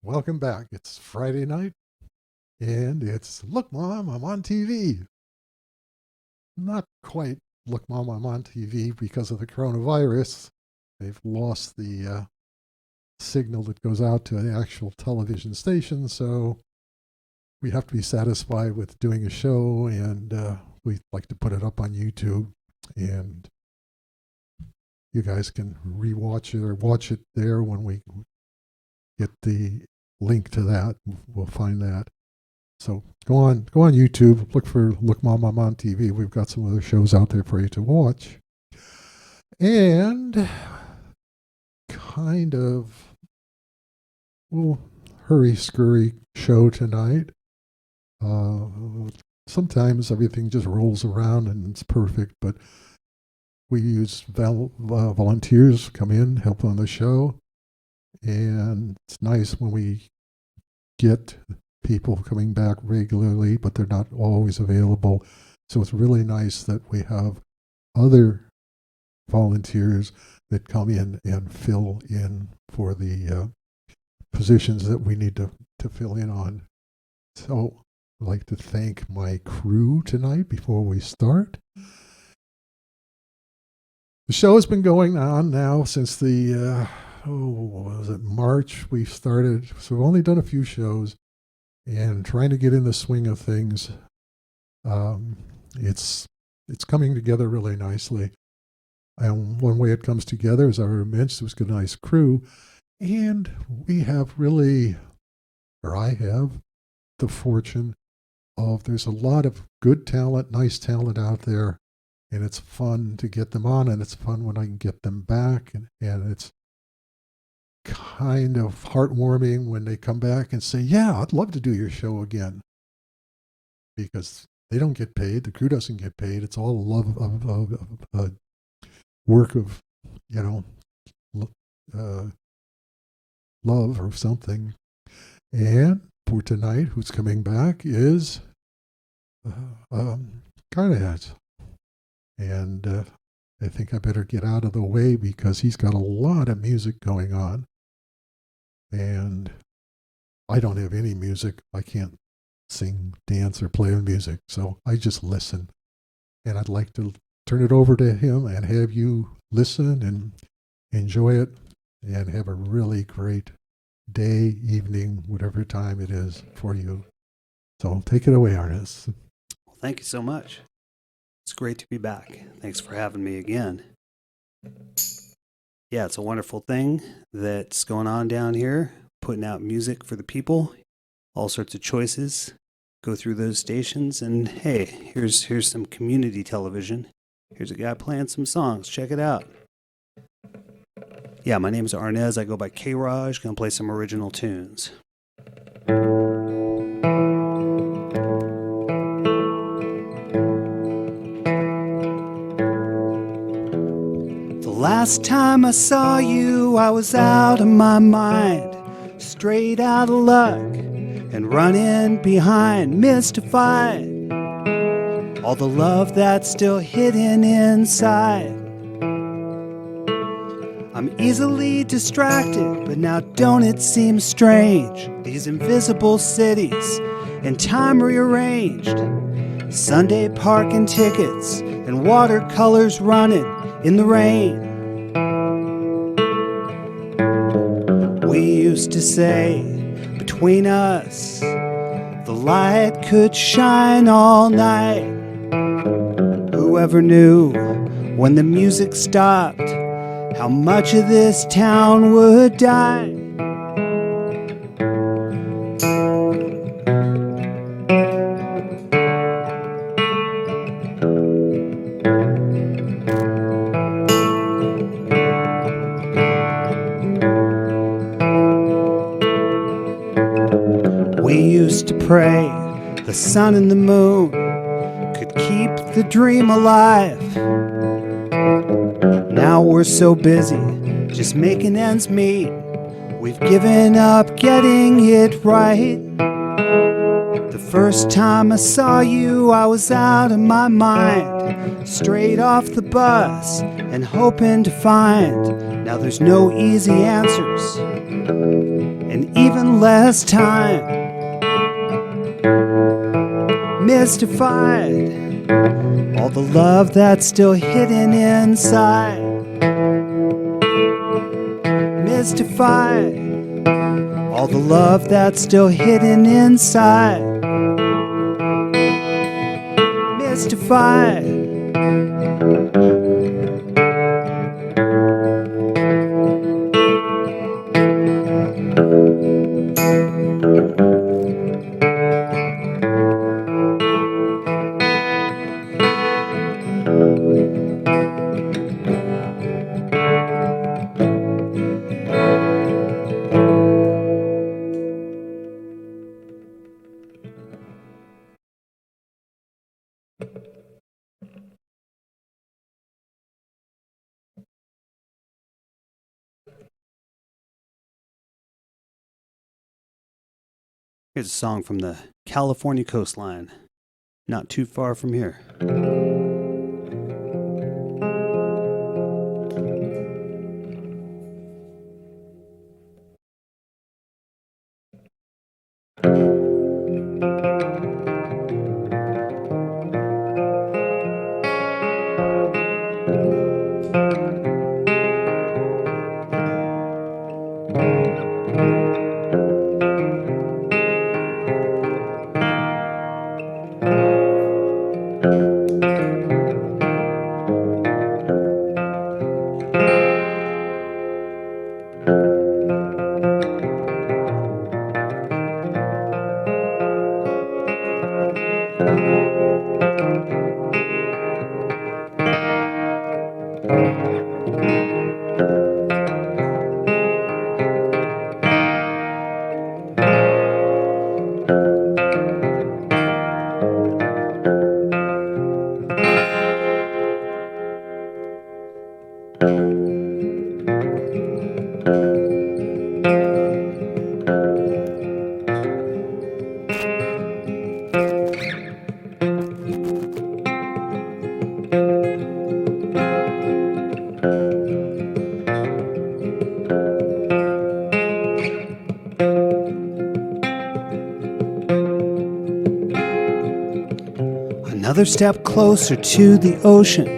Welcome back. It's Friday night, and it's Look, Mom, I'm on TV. Not quite Look, Mom, I'm on TV because of the coronavirus. They've lost the signal that goes out to the actual television station, so we have to be satisfied with doing a show, and we like to put it up on YouTube, and you guys can rewatch it or watch it there when we get the link to that. We'll find that. So go on YouTube, look for Look Mom, I'm on TV. We've got some other shows out there for you to watch. And kind of hurry scurry show tonight. Sometimes everything just rolls around and it's perfect, but we use volunteers come in, help on the show. And it's nice when we get people coming back regularly, but they're not always available. So it's really nice that we have other volunteers that come in and fill in for the positions that we need to fill in on. So I'd like to thank my crew tonight before we start. The show has been going on now since the what was it, March we started. So we've only done a few shows and trying to get in the swing of things. It's coming together really nicely. And one way it comes together is our immense, we've got a nice crew, and we have really, or I have, the fortune of there's a lot of good talent, nice talent out there, and it's fun to get them on, and it's fun when I can get them back, and it's kind of heartwarming when they come back and say, yeah, I'd love to do your show again, because they don't get paid, the crew doesn't get paid, it's all love of work of, love or something. And for tonight, who's coming back is Karaj. And I think I better get out of the way because he's got a lot of music going on. And I don't have any music. I can't sing, dance, or play music. So I just listen. And I'd like to turn it over to him and have you listen and enjoy it and have a really great day, evening, whatever time it is for you. So take it away, Ernest. Well, thank you so much. It's great to be back. Thanks for having me again. Yeah, it's a wonderful thing that's going on down here, putting out music for the people, all sorts of choices. Go through those stations, and hey, here's some community television. Here's a guy playing some songs. Check it out. Yeah, my name is Arnez. I go by Karaj. Gonna play some original tunes. Last time I saw you, I was out of my mind, straight out of luck, and running behind, mystified. All the love that's still hidden inside. I'm easily distracted, but now don't it seem strange? These invisible cities, and time rearranged. Sunday parking tickets, and watercolors running in the rain. We used to say, between us, the light could shine all night. Whoever knew, when the music stopped, how much of this town would die? We used to pray the sun and the moon could keep the dream alive. Now we're so busy just making ends meet, we've given up getting it right. The first time I saw you, I was out of my mind, straight off the bus and hoping to find. Now there's no easy answers and even less time. Mystified, all the love that's still hidden inside. Mystified, all the love that's still hidden inside. Mystified. Here's a song from the California coastline, not too far from here. Another step closer to the ocean.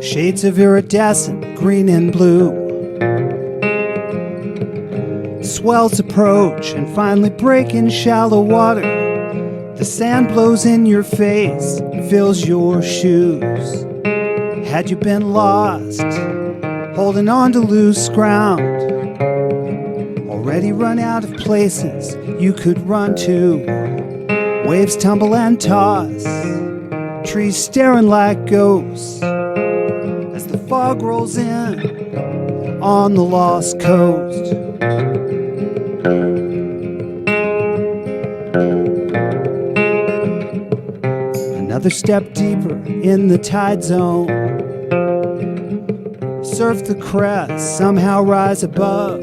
Shades of iridescent green and blue. Swells approach and finally break in shallow water. The sand blows in your face, fills your shoes. Had you been lost, holding on to loose ground, already run out of places you could run to. Waves tumble and toss, trees staring like ghosts as the fog rolls in on the Lost Coast. Another step deeper in the tide zone. Surf the crest, somehow rise above.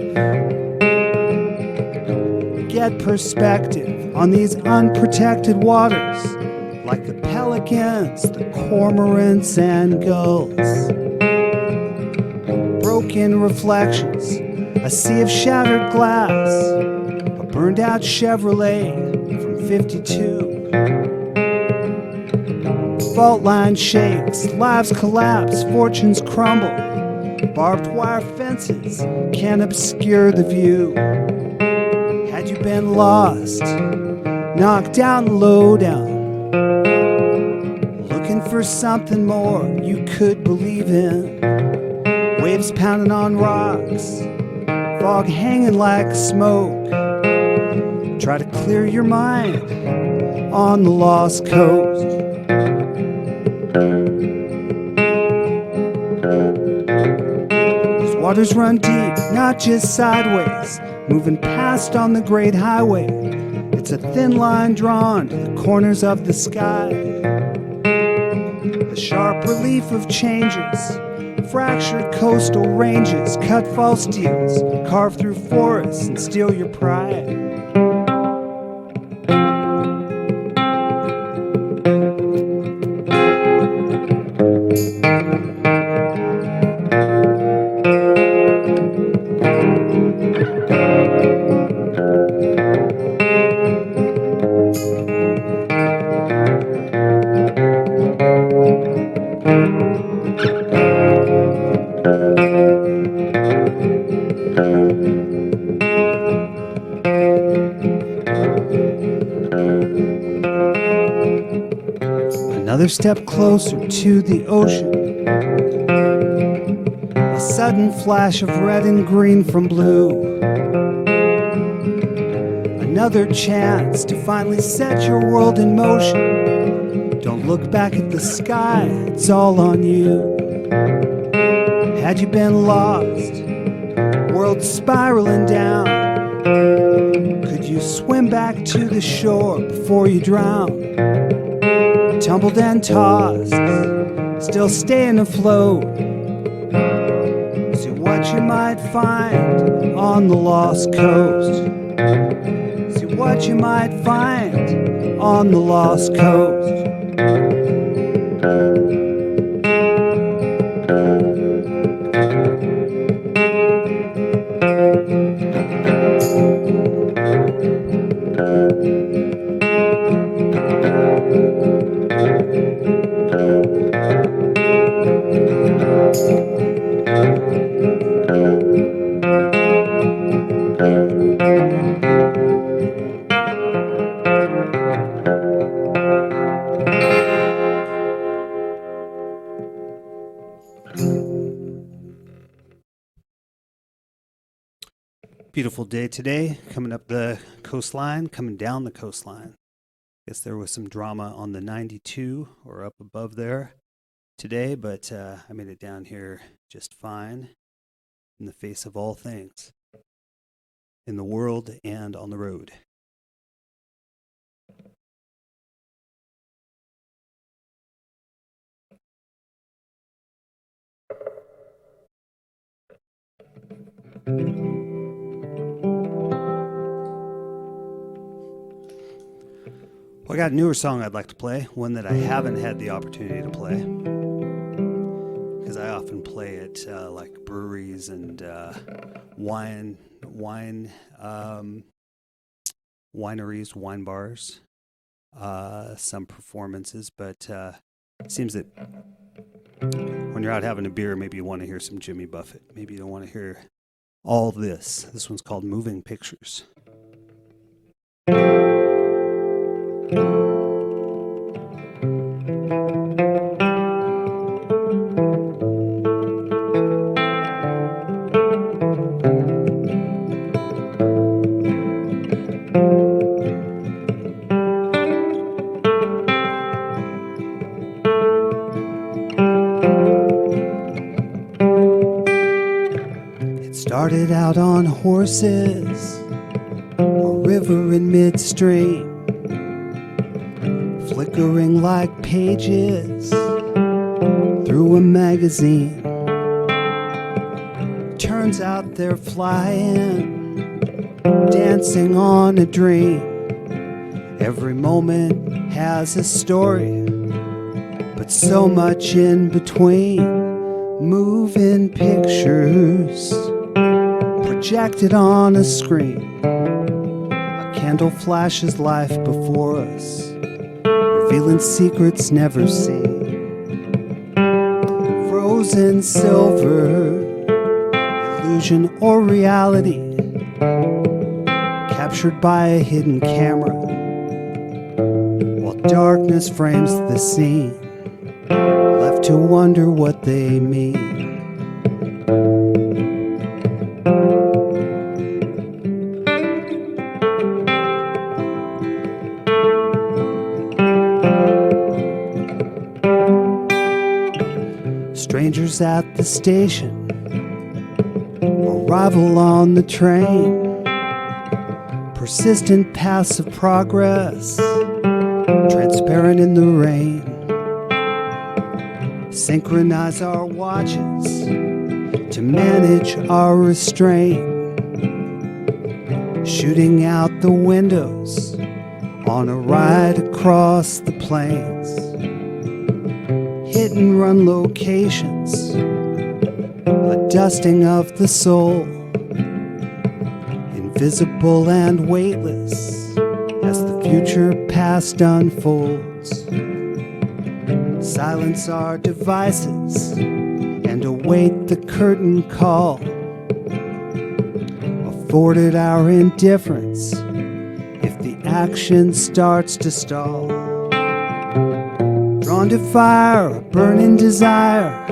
Get perspective on these unprotected waters, like the pelicans, the cormorants, and gulls. Broken reflections, a sea of shattered glass, a burned out Chevrolet from 52. Fault line shakes, lives collapse, fortunes crumble. Barbed wire fences can't obscure the view. Had you been lost, knocked out and low down, looking for something more you could believe in. Waves pounding on rocks, fog hanging like smoke. Try to clear your mind on the Lost Coast. These waters run deep, not just sideways, moving past on the great highway. It's a thin line drawn to the corners of the sky. The sharp relief of changes, fractured coastal ranges, cut false deals, carve through forests and steal your pride. Another step closer to the ocean. A sudden flash of red and green from blue. Another chance to finally set your world in motion. Don't look back at the sky, it's all on you. Had you been lost, world spiraling down, could you swim back to the shore before you drown? Tumbled and tossed, still staying afloat. See what you might find on the lost coast. See what you might find on the lost coast. Beautiful day today, coming up the coastline, coming down the coastline. Guess there was some drama on the 92 or up above there today, but I made it down here just fine in the face of all things, in the world and on the road. Well, I got a newer song I'd like to play, one that I haven't had the opportunity to play, because I often play at like breweries and wineries, wine bars, some performances, but it seems that when you're out having a beer, maybe you want to hear some Jimmy Buffett. Maybe you don't want to hear all this. This one's called Moving Pictures. Started out on horses, a river in midstream, flickering like pages through a magazine. Turns out they're flying, dancing on a dream. Every moment has a story, but so much in between. Moving pictures projected on a screen. A candle flashes life before us, revealing secrets never seen. Frozen silver, illusion or reality, captured by a hidden camera, while darkness frames the scene, left to wonder what they mean. Strangers at the station, arrival on the train, persistent passive progress, transparent in the rain. Synchronize our watches to manage our restraint, shooting out the windows on a ride across the plains. Hit and run locations, a dusting of the soul, invisible and weightless as the future past unfolds. Silence our devices and await the curtain call, afforded our indifference if the action starts to stall. Drawn to fire, a burning desire,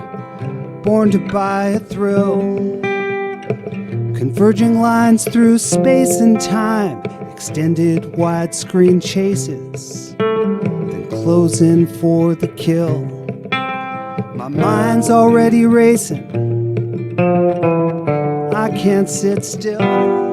born to buy a thrill. Converging lines through space and time, extended widescreen chases, then close in for the kill. My mind's already racing, I can't sit still.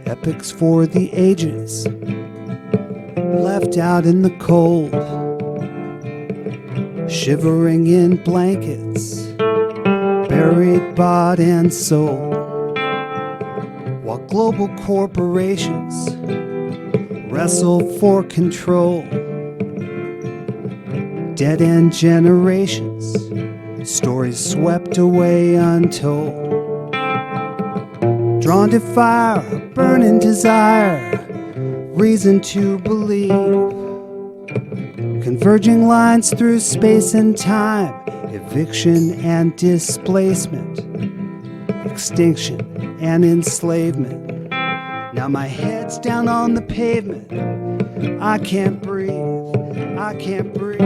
Epics for the ages, left out in the cold, shivering in blankets, buried, bought and sold, while global corporations wrestle for control. Dead-end generations, stories swept away untold. Drawn to fire, a burning desire, reason to believe. Converging lines through space and time, eviction and displacement, extinction and enslavement. Now my head's down on the pavement, I can't breathe, I can't breathe.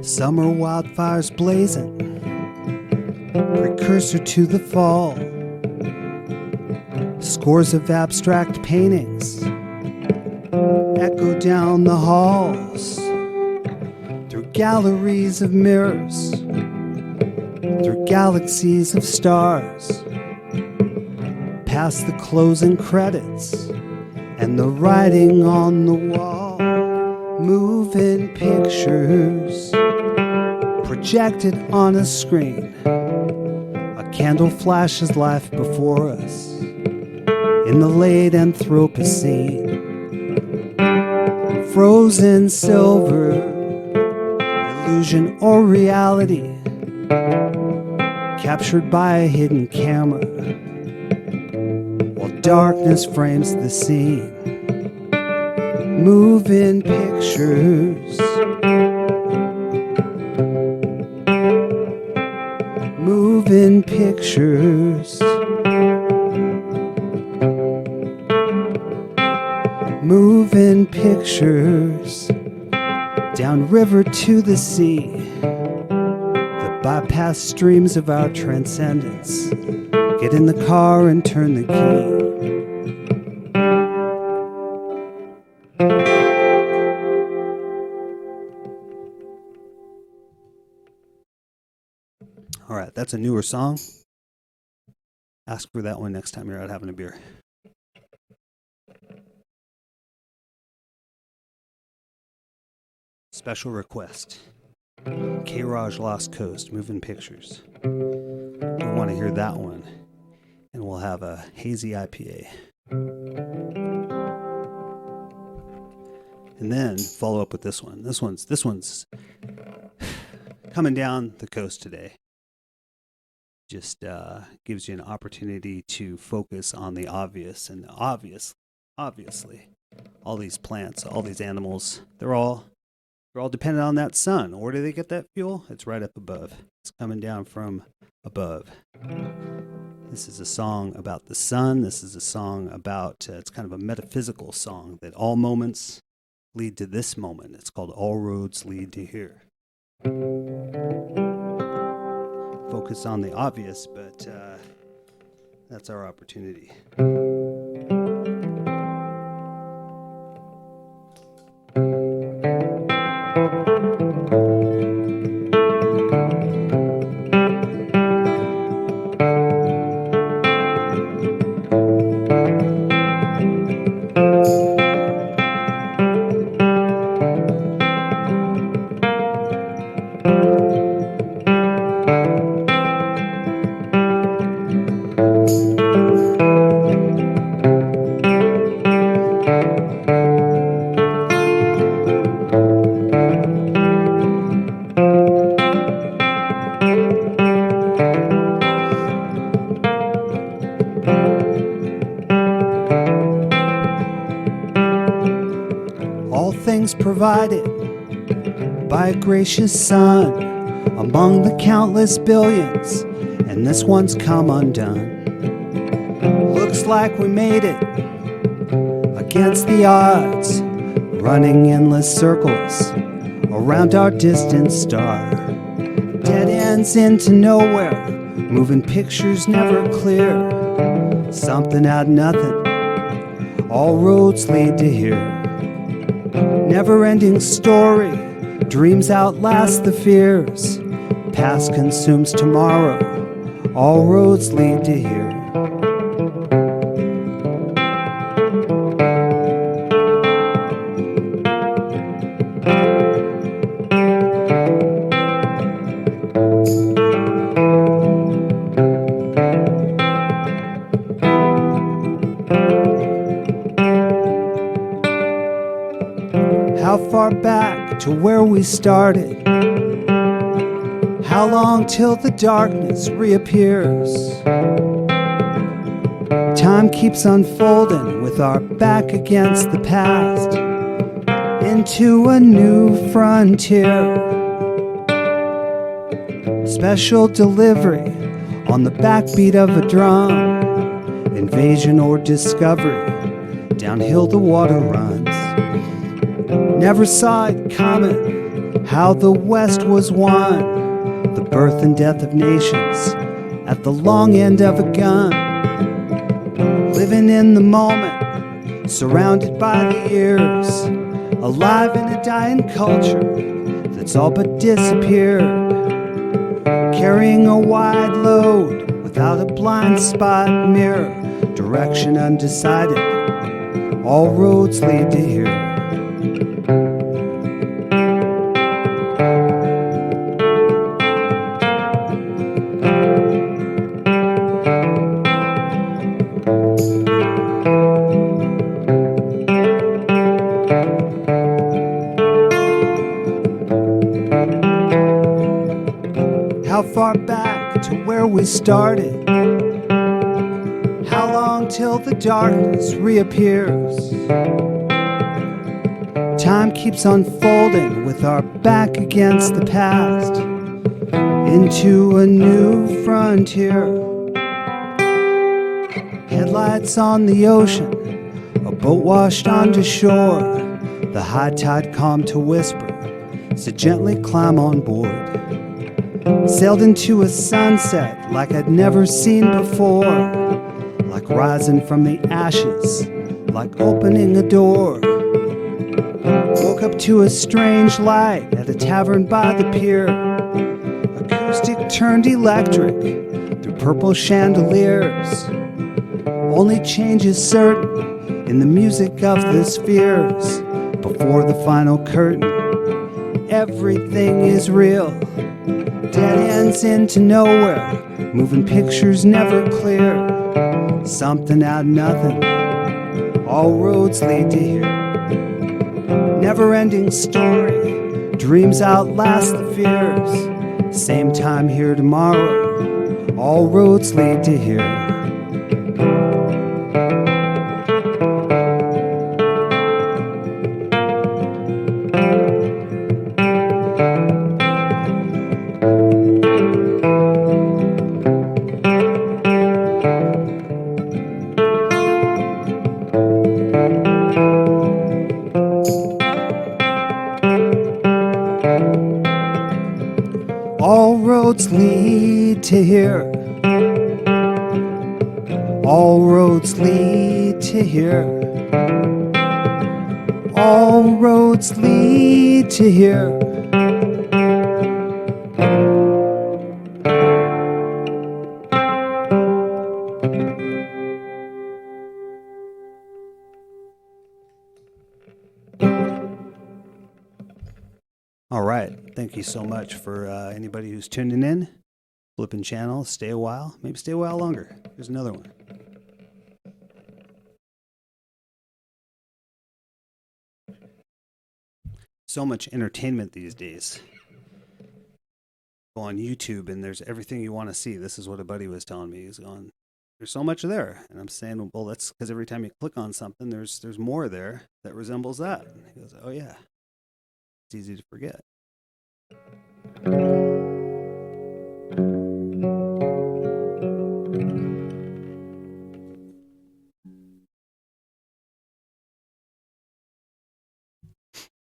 Summer wildfires blazing, precursor to the fall. Scores of abstract paintings echo down the halls, through galleries of mirrors, through galaxies of stars, past the closing credits and the writing on the wall. Moving pictures projected on a screen, a candle flashes life before us in the late Anthropocene. Frozen silver, illusion or reality, captured by a hidden camera, while darkness frames the scene. Moving pictures, moving pictures, moving pictures, downriver to the sea, that bypass streams of our transcendence. Get in the car and turn the key. All right, that's a newer song. Ask for that one next time you're out having a beer. Special request. Karaj Lost Coast, Moving Pictures. We want to hear that one. And we'll have a hazy IPA. And then follow up with this one. This one's coming down the coast today. Just gives you an opportunity to focus on the obvious. And obviously, all these plants, all these animals, they're all dependent on that sun. Where do they get that fuel? It's right up above. It's coming down from above. This is a song about the sun. This is a song about, it's kind of a metaphysical song that all moments lead to this moment. It's called All Roads Lead to Here. Focus on the obvious, but that's our opportunity. All things provided by a gracious Son among the countless billions, and this one's come undone. Looks like we made it against the odds, running endless circles around our distant star. Dead ends into nowhere, moving pictures never clear. Something out of nothing, all roads lead to here. Never-ending story, dreams outlast the fears. Past consumes tomorrow, all roads lead to here. How far back to where we started? How long till the darkness reappears? Time keeps unfolding with our back against the past, into a new frontier. Special delivery on the backbeat of a drum. Invasion or discovery, downhill the water runs. Never saw it coming, how the West was won. The birth and death of nations at the long end of a gun. Living in the moment, surrounded by the years. Alive in a dying culture that's all but disappeared. Carrying a wide load without a blind spot mirror. Direction undecided, all roads lead to here. How far back to where we started? How long till the darkness reappears? Time keeps unfolding with our back against the past, into a new frontier. Headlights on the ocean, a boat washed onto shore. The high tide calm to whisper, so gently climb on board. Sailed into a sunset like I'd never seen before. Like rising from the ashes, like opening a door. Woke up to a strange light at a tavern by the pier. Acoustic turned electric through purple chandeliers. Only change is certain in the music of the spheres. Before the final curtain, everything is real. Dead ends into nowhere, moving pictures never clear. Something out of nothing, all roads lead to here. Never-ending story, dreams outlast the fears. Same time here tomorrow, all roads lead to here. All roads lead to here. All roads lead to here. All roads lead to here. All right. Thank you so much for anybody who's tuning in. Flipping channels, stay a while, maybe stay a while longer. Here's another one. so much entertainment these days. Go on YouTube and there's everything you want to see. This is what a buddy was telling me. He's gone, there's so much there. And I'm saying, well, that's because every time you click on something, there's more there that resembles that. And he goes, oh yeah, it's easy to forget.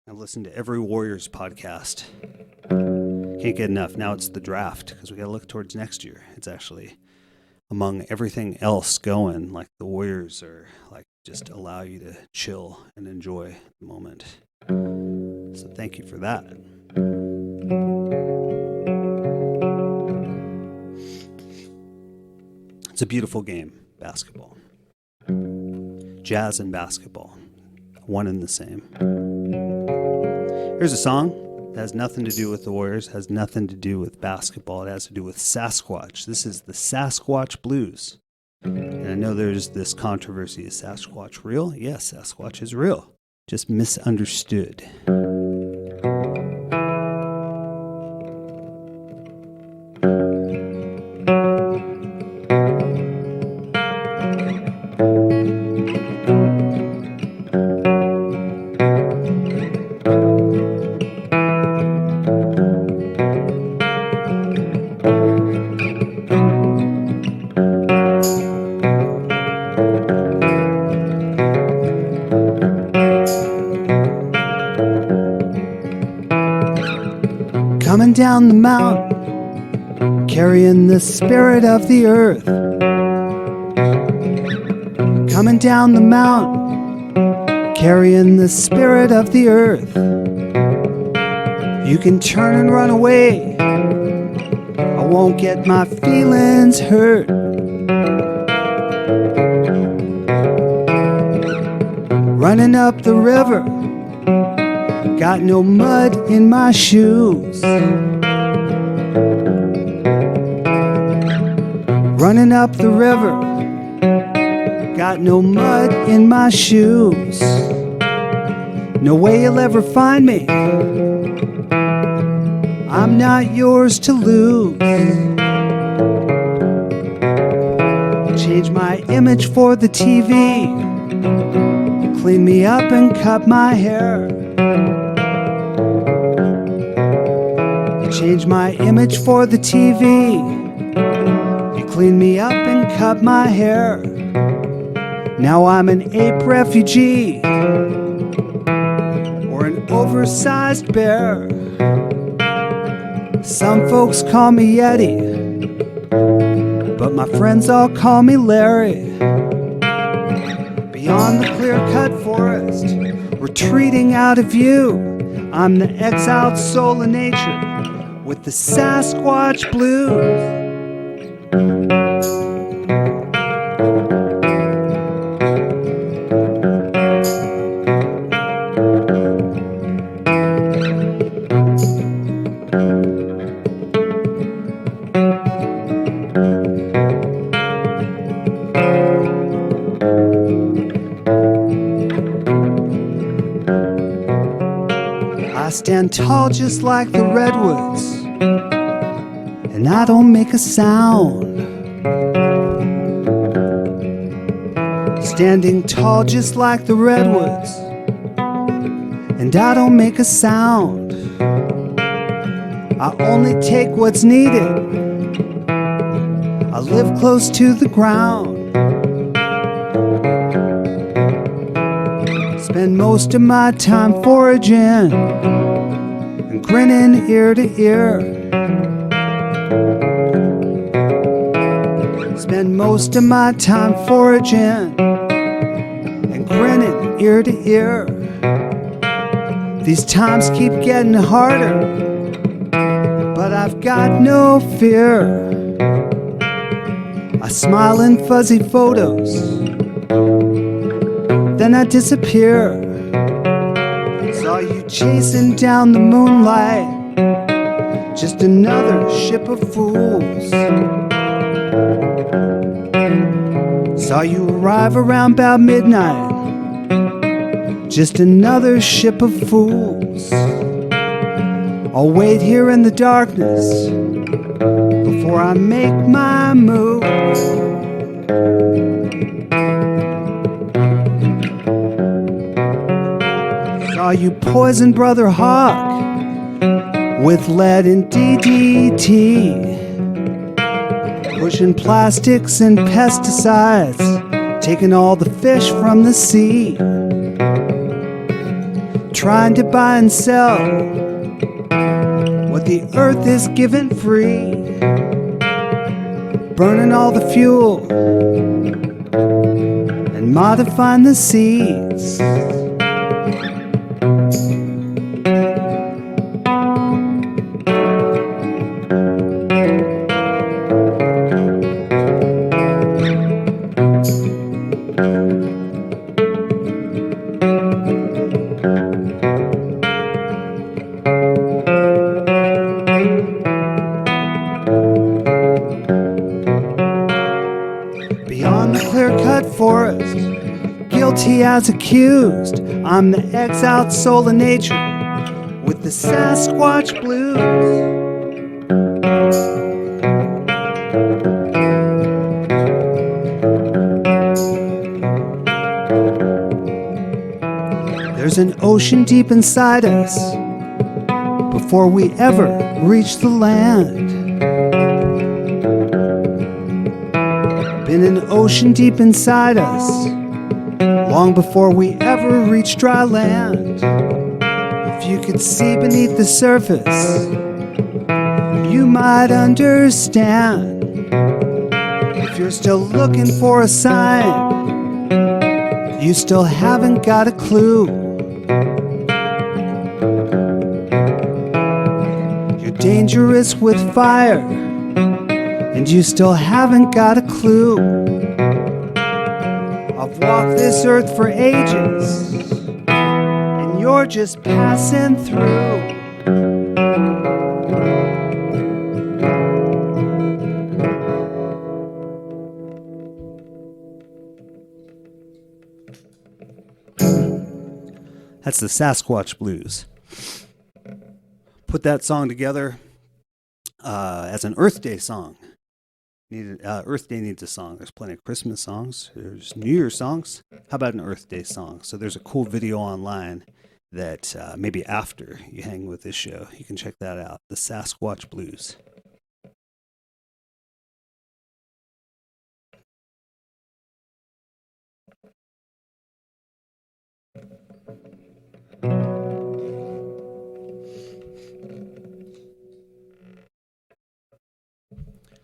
I've listened to every Warriors podcast. Can't get enough. Now it's the draft because we got to look towards next year. It's actually among everything else going, like the Warriors are like just allow you to chill and enjoy the moment. So thank you for that. It's a beautiful game, basketball. Jazz and basketball, one and the same. Here's a song that has nothing to do with the Warriors, has nothing to do with basketball. It has to do with Sasquatch. This is the Sasquatch Blues. And I know there's this controversy. Is Sasquatch real? Yes, Sasquatch is real. Just misunderstood. Coming down the mountain, carrying the spirit of the earth. Coming down the mountain, carrying the spirit of the earth. You can turn and run away, I won't get my feelings hurt. Running up the river, got no mud in my shoes. Running up the river, got no mud in my shoes. No way you'll ever find me, I'm not yours to lose. Change my image for the TV, clean me up and cut my hair. Change my image for the TV, you clean me up and cut my hair. Now I'm an ape refugee, or an oversized bear. Some folks call me Yeti, but my friends all call me Larry. Beyond the clear-cut forest, retreating out of view, I'm the exiled soul of nature with the Sasquatch Blues. I stand tall just like the redwoods, and I don't make a sound. Standing tall just like the redwoods, and I don't make a sound. I only take what's needed, I live close to the ground. Spend most of my time foraging and grinning ear to ear. Spend most of my time foraging and grinning ear to ear. These times keep getting harder, but I've got no fear. I smile in fuzzy photos, then I disappear. Saw you chasing down the moonlight, just another ship of fools. Saw you arrive around about midnight, just another ship of fools. I'll wait here in the darkness before I make my move. Saw you poison Brother Hawk with lead and DDT, pushing plastics and pesticides, taking all the fish from the sea, trying to buy and sell what the earth is given free, burning all the fuel and modifying the seeds. Beyond the clear-cut forest, guilty as accused, I'm the exiled soul of nature with the Sasquatch blues. There's an ocean deep inside us before we ever reach the land. Been an ocean deep inside us long before we ever reach dry land. If you could see beneath the surface, you might understand. If you're still looking for a sign, you still haven't got a clue. You're dangerous with fire, and you still haven't got a clue. I've walked this earth for ages, and you're just passing through. That's the Sasquatch Blues. Put that song together as an Earth Day song. Earth Day needs a song. There's plenty of Christmas songs. There's New Year's songs. How about an Earth Day song? So there's a cool video online that maybe after you hang with this show, you can check that out. The Sasquatch Blues.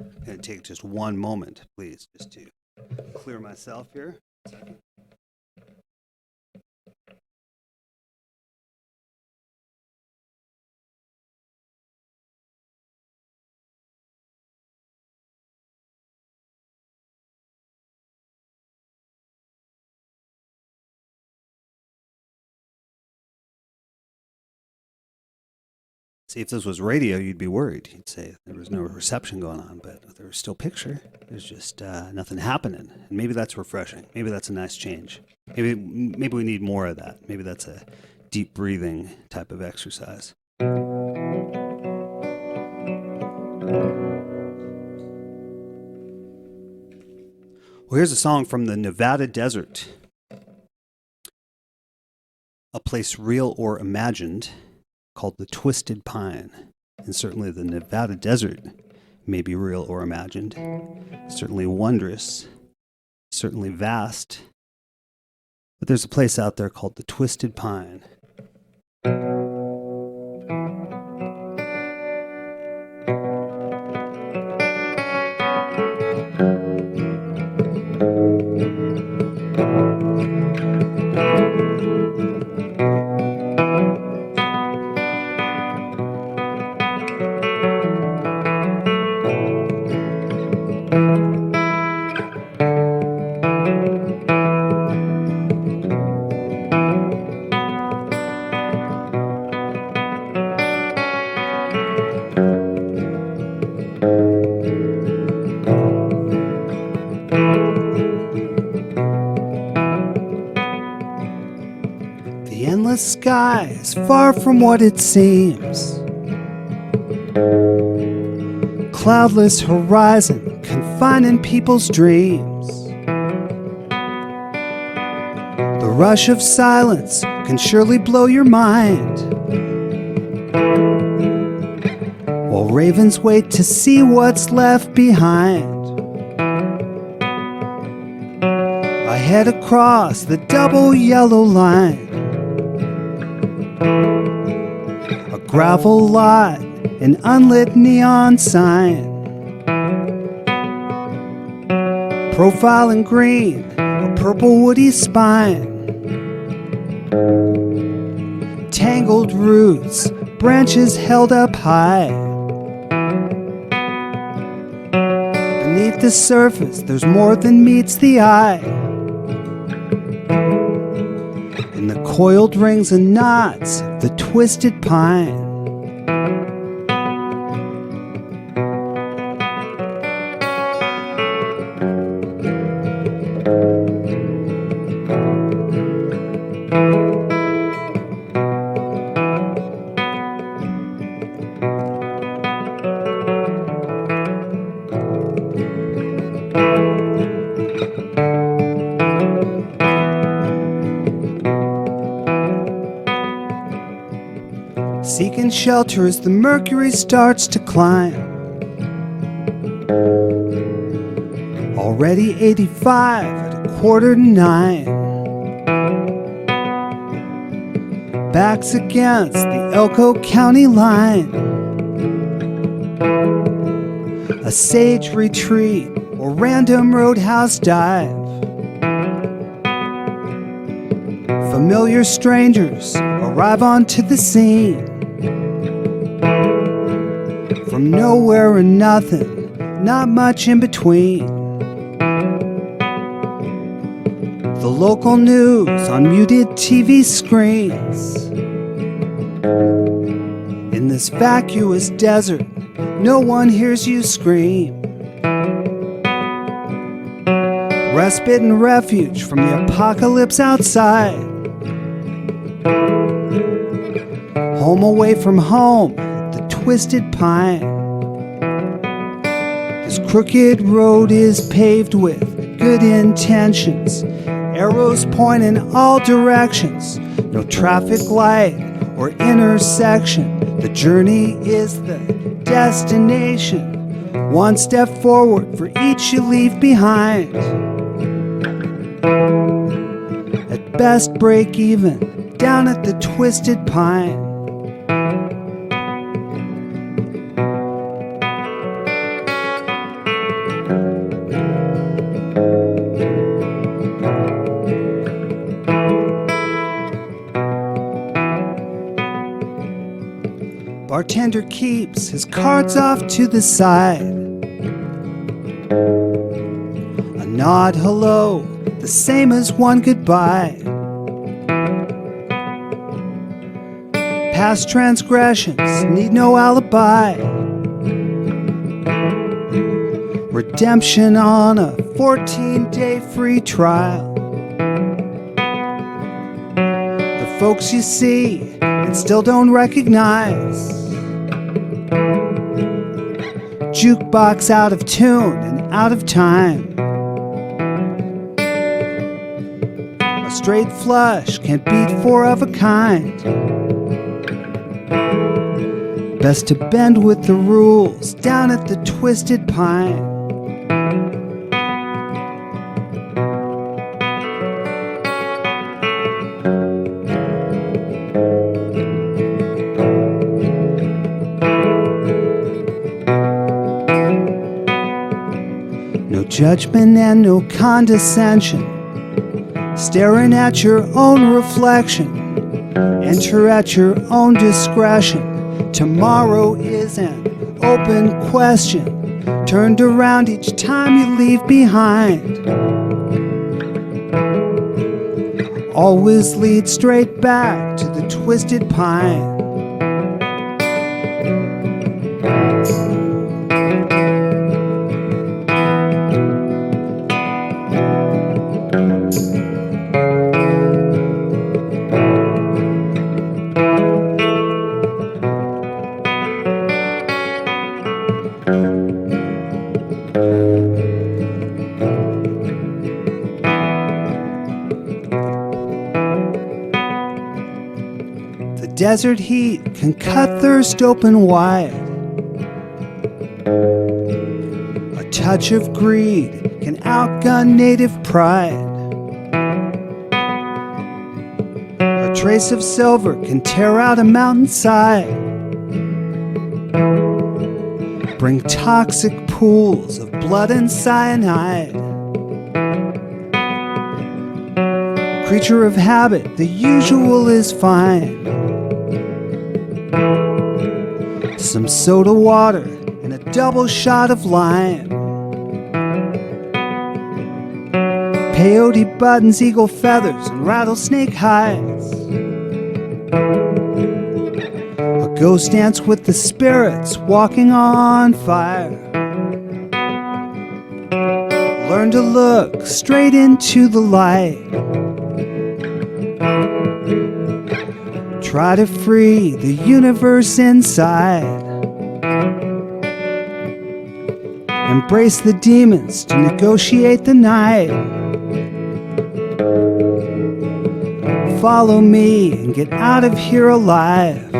I'm going to take just one moment, please, just to clear myself here. See, if this was radio, you'd be worried. You'd say there was no reception going on, but there was still picture. There's just nothing happening. And maybe that's refreshing. Maybe that's a nice change. Maybe we need more of that. Maybe that's a deep breathing type of exercise. Well, here's a song from the Nevada desert. A place real or imagined, called the Twisted Pine. And certainly the Nevada desert may be real or imagined. Certainly wondrous, certainly vast. But there's a place out there called the Twisted Pine. The endless sky is far from what it seems. Cloudless horizon confining people's dreams. The rush of silence can surely blow your mind, while ravens wait to see what's left behind. I head across the double yellow line, a gravel lot, an unlit neon sign, profile in green, a purple woody spine, tangled roots, branches held up high. Beneath the surface, there's more than meets the eye. In the coiled rings and knots of the twisted pine. Seeking shelter as the mercury starts to climb. Already 85 at 8:45. Backs against the Elko County line. A sage retreat or random roadhouse dive. Familiar strangers arrive onto the scene. From nowhere and nothing, not much in between. The local news on muted TV screens. In this vacuous desert, no one hears you scream. Respite and refuge from the apocalypse outside. Home away from home, the twisted pine. This crooked road is paved with good intentions. Arrows point in all directions. No traffic light or intersection. The journey is the destination. One step forward for each you leave behind. At best break even, down at the twisted pine. Bartender keeps his cards off to the side. A nod hello, the same as one goodbye. Past transgressions need no alibi. Redemption on a 14-day free trial. The folks you see and still don't recognize. Jukebox out of tune and out of time. A straight flush can't beat four of a kind. Best to bend with the rules down at the twisted pine. No judgment and no condescension. Staring at your own reflection. Enter at your own discretion. Tomorrow is an open question, turned around each time you leave behind. Always lead straight back to the twisted pine. The desert heat can cut thirst open wide. A touch of greed can outgun native pride. A trace of silver can tear out a mountainside. Bring toxic pools of blood and cyanide. Creature of habit, the usual is fine. Some soda water and a double shot of lime. Peyote buttons, eagle feathers, and rattlesnake hides. A ghost dance with the spirits walking on fire. Learn to look straight into the light. Try to free the universe inside. Embrace the demons to negotiate the night. Follow me and get out of here alive.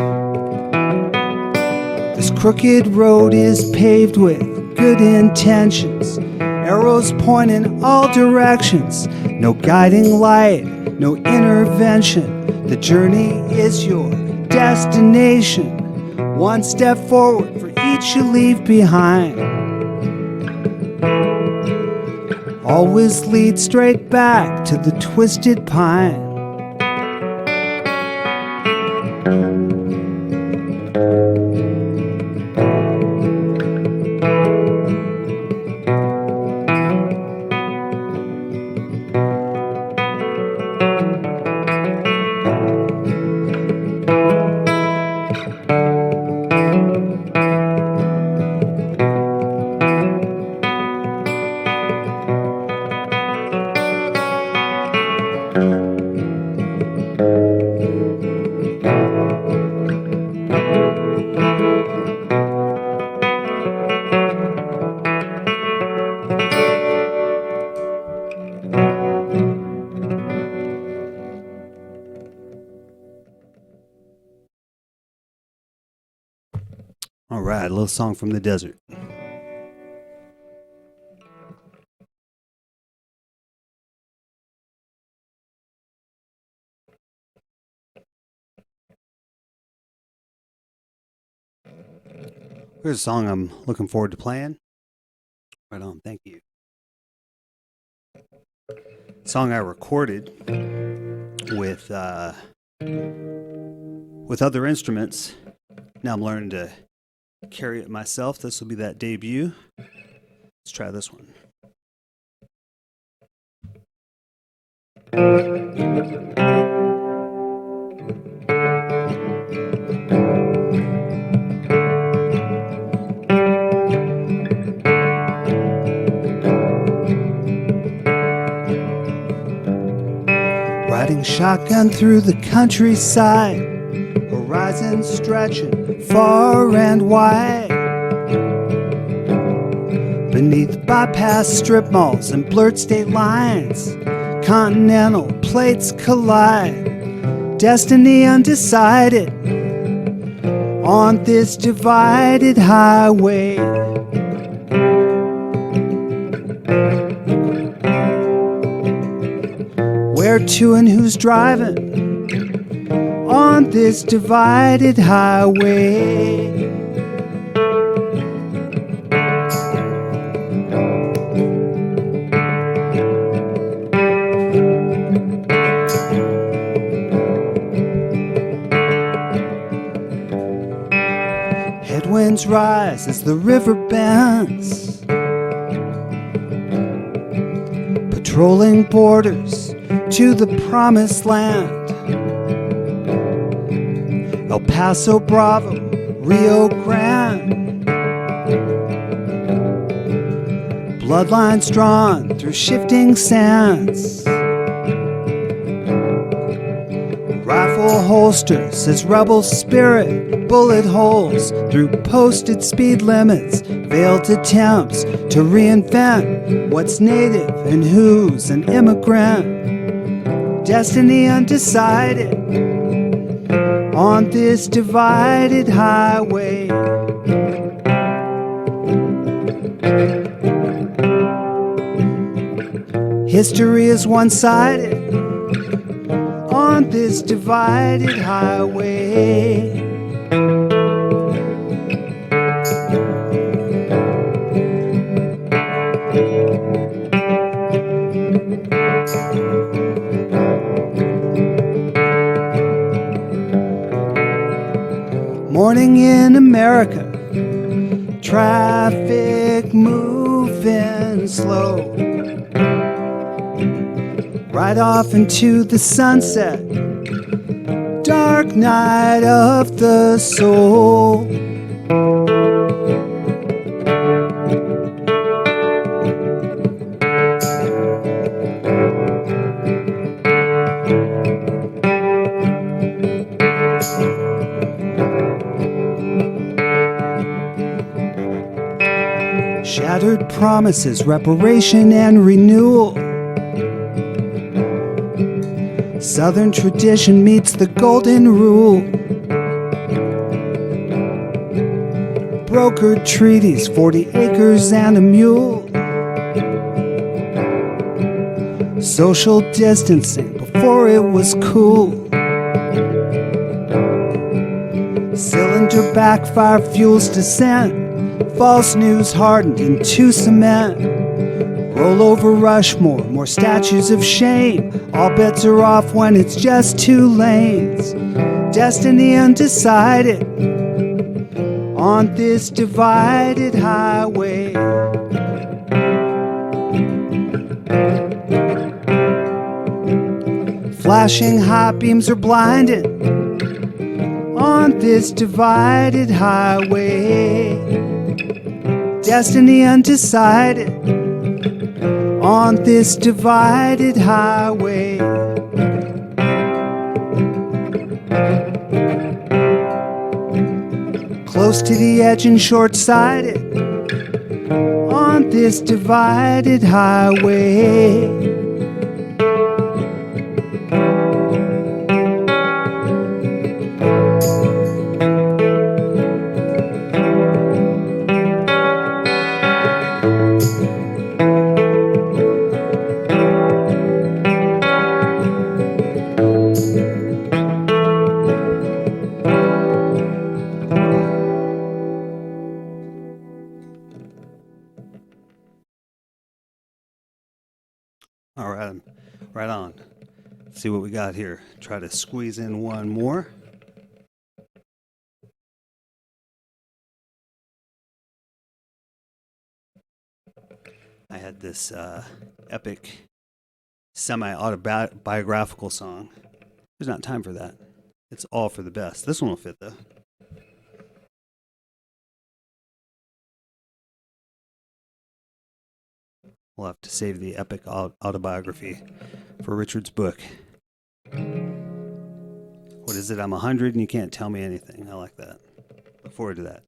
This crooked road is paved with good intentions. Arrows point in all directions. No guiding light, no intervention. The journey is your destination. One step forward for each you leave behind. Always lead straight back to the twisted pine. All right, a little song from the desert. Here's a song I'm looking forward to playing. Right on, thank you. Song I recorded with other instruments. Now I'm learning to carry it myself. This will be that debut. Let's try this one. Riding shotgun through the countryside, horizon stretching far and wide. Beneath bypass strip malls and blurred state lines, continental plates collide. Destiny undecided on this divided highway. Where to and who's driving on this divided highway? Headwinds rise as the river bends, patrolling borders to the promised land. El Paso, Bravo, Rio Grande. Bloodlines drawn through shifting sands. Rifle holsters as rebel spirit, bullet holes through posted speed limits, veiled attempts to reinvent what's native and who's an immigrant. Destiny undecided on this divided highway. History is one-sided on this divided highway. Morning in America, traffic moving slow, right off into the sunset, dark night of the soul. Shattered promises, reparation and renewal. Southern tradition meets the golden rule. Brokered treaties, 40 acres and a mule. Social distancing before it was cool. Cylinder backfire fuels dissent. False news hardened into cement. Roll over Rushmore, more statues of shame. All bets are off when it's just two lanes. Destiny undecided on this divided highway. Flashing high beams are blinded on this divided highway. Destiny undecided on this divided highway. Close to the edge and short-sighted on this divided highway. All right, right on. Let's see what we got here. Try to squeeze in one more. I had this epic semi-autobiographical song. There's not time for that. It's all for the best. This one will fit, though. We'll have to save the epic autobiography for Richard's book. What is it? I'm 100 and you can't tell me anything. I like that. Look forward to that.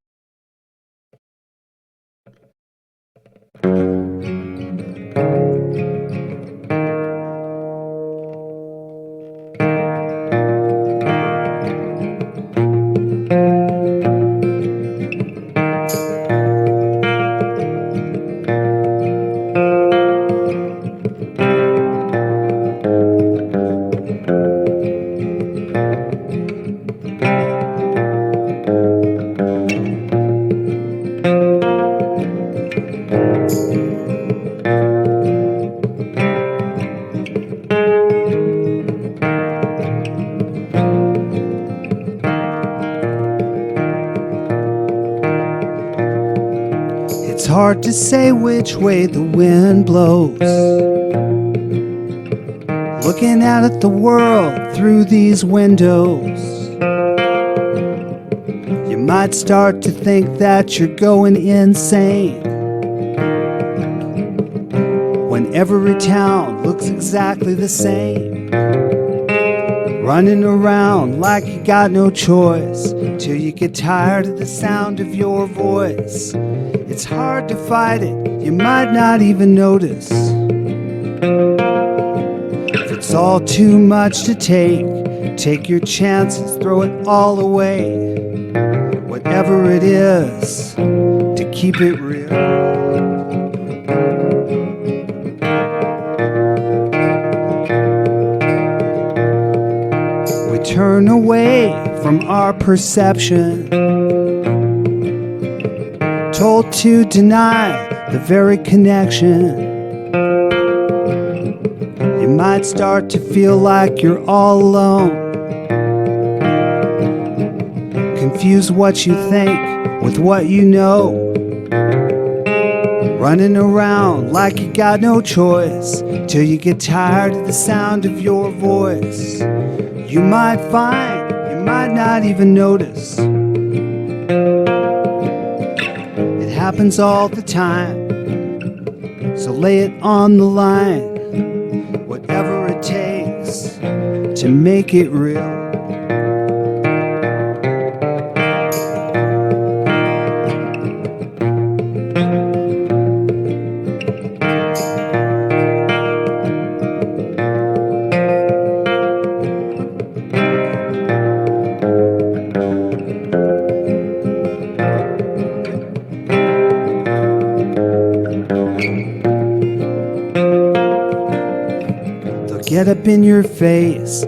Hard to say which way the wind blows. Looking out at the world through these windows, you might start to think that you're going insane when every town looks exactly the same. Running around like you got no choice till you get tired of the sound of your voice. It's hard to fight it, you might not even notice. If it's all too much to take, take your chances, throw it all away. Whatever it is, to keep it real. We turn away from our perception, told to deny the very connection. You might start to feel like you're all alone. Confuse what you think with what you know. Running around like you got no choice, till you get tired of the sound of your voice. You might find, you might not even notice. It happens all the time, so lay it on the line. Whatever it takes to make it real. Get up in your face